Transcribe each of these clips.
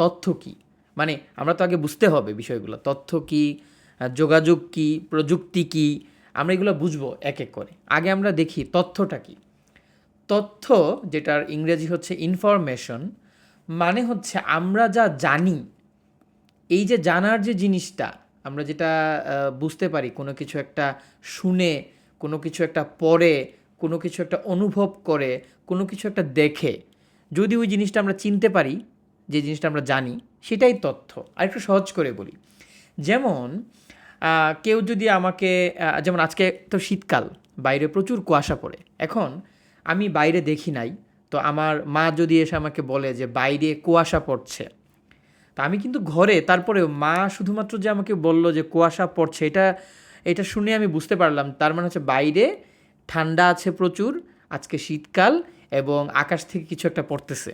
তথ্য কী, মানে আমরা তো আগে বুঝতে হবে বিষয়গুলো, তথ্য কী, যোগাযোগ কী, প্রযুক্তি কী, আমরা এগুলো বুঝবো এক এক করে। আগে আমরা দেখি তথ্যটা কী। তথ্য, যেটার ইংরেজি হচ্ছে ইনফরমেশন, মানে হচ্ছে আমরা যা জানি, এই যে জানার যে জিনিসটা, আমরা যেটা বুঝতে পারি কোনো কিছু একটা শুনে, কোনো কিছু একটা পড়ে, কোনো কিছু একটা অনুভব করে, কোনো কিছু একটা দেখে, যদি ওই জিনিসটা আমরা চিনতে পারি, যে জিনিসটা আমরা জানি, সেটাই তথ্য। আর একটু সহজ করে বলি, যেমন কেউ যদি আমাকে, যেমন আজকে তো শীতকাল, বাইরে প্রচুর কুয়াশা পড়ে, এখন আমি বাইরে দেখি নাই, তো আমার মা যদি এসে আমাকে বলে যে বাইরে কুয়াশা পড়ছে, তা আমি কিন্তু ঘরে, তারপরেও মা শুধুমাত্র যে আমাকে বলল যে কুয়াশা পড়ছে, এটা এটা শুনে আমি বুঝতে পারলাম তার মানে হচ্ছে বাইরে ঠান্ডা আছে প্রচুর, আজকে শীতকাল, এবং আকাশ থেকে কিছু একটা পড়তেছে,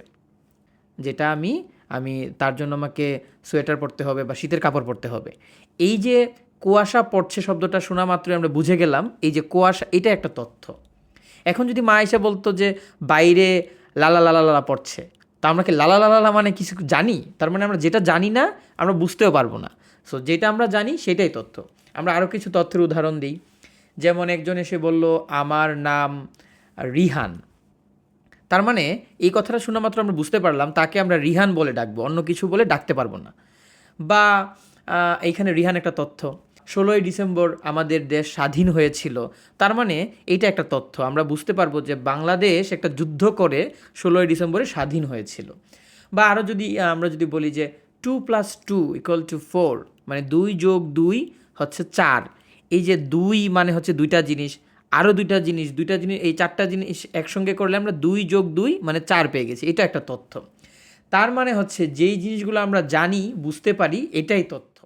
যেটা আমি আমি তার জন্য আমাকে সোয়েটার পরতে হবে বা শীতের কাপড় পরতে হবে। এই যে কুয়াশা পড়ছে শব্দটা শোনা মাত্রই আমরা বুঝে গেলাম এই যে কুয়াশা, এটা একটা তথ্য। এখন যদি মা এসে বলতো যে বাইরে লালা লালা লালা পড়ছে, তা আমরা কি লালা লালা লালা মানে কিছু জানি? তার মানে আমরা যেটা জানি না আমরা বুঝতেও পারবো না। সো যেটা আমরা জানি সেটাই তথ্য। আমরা আরও কিছু তথ্যের উদাহরণ দিই, যেমন একজন এসে বলল আমার নাম রিহান, তার মানে এই কথাটা শোনা মাত্র আমরা বুঝতে পারলাম তাকে আমরা রিহান বলে ডাকবো, অন্য কিছু বলে ডাকতে পারবো না। বা এইখানে রিহান একটা তথ্য। 16ই ডিসেম্বর আমাদের দেশ স্বাধীন হয়েছিল, তার মানে এইটা একটা তথ্য, আমরা বুঝতে পারবো যে বাংলাদেশ একটা যুদ্ধ করে 16ই ডিসেম্বরে স্বাধীন হয়েছিল। বা আরও যদি আমরা যদি বলি যে 2+2=4, মানে 2+2 হচ্ছে 4, এই যে 2 মানে হচ্ছে দুইটা জিনিস, আরও দুইটা জিনিস, এই চারটা জিনিস একসঙ্গে করলে আমরা 2+2 মানে 4 পেয়ে গেছি, এটা একটা তথ্য। তার মানে হচ্ছে যেই জিনিসগুলো আমরা জানি, বুঝতে পারি, এটাই তথ্য।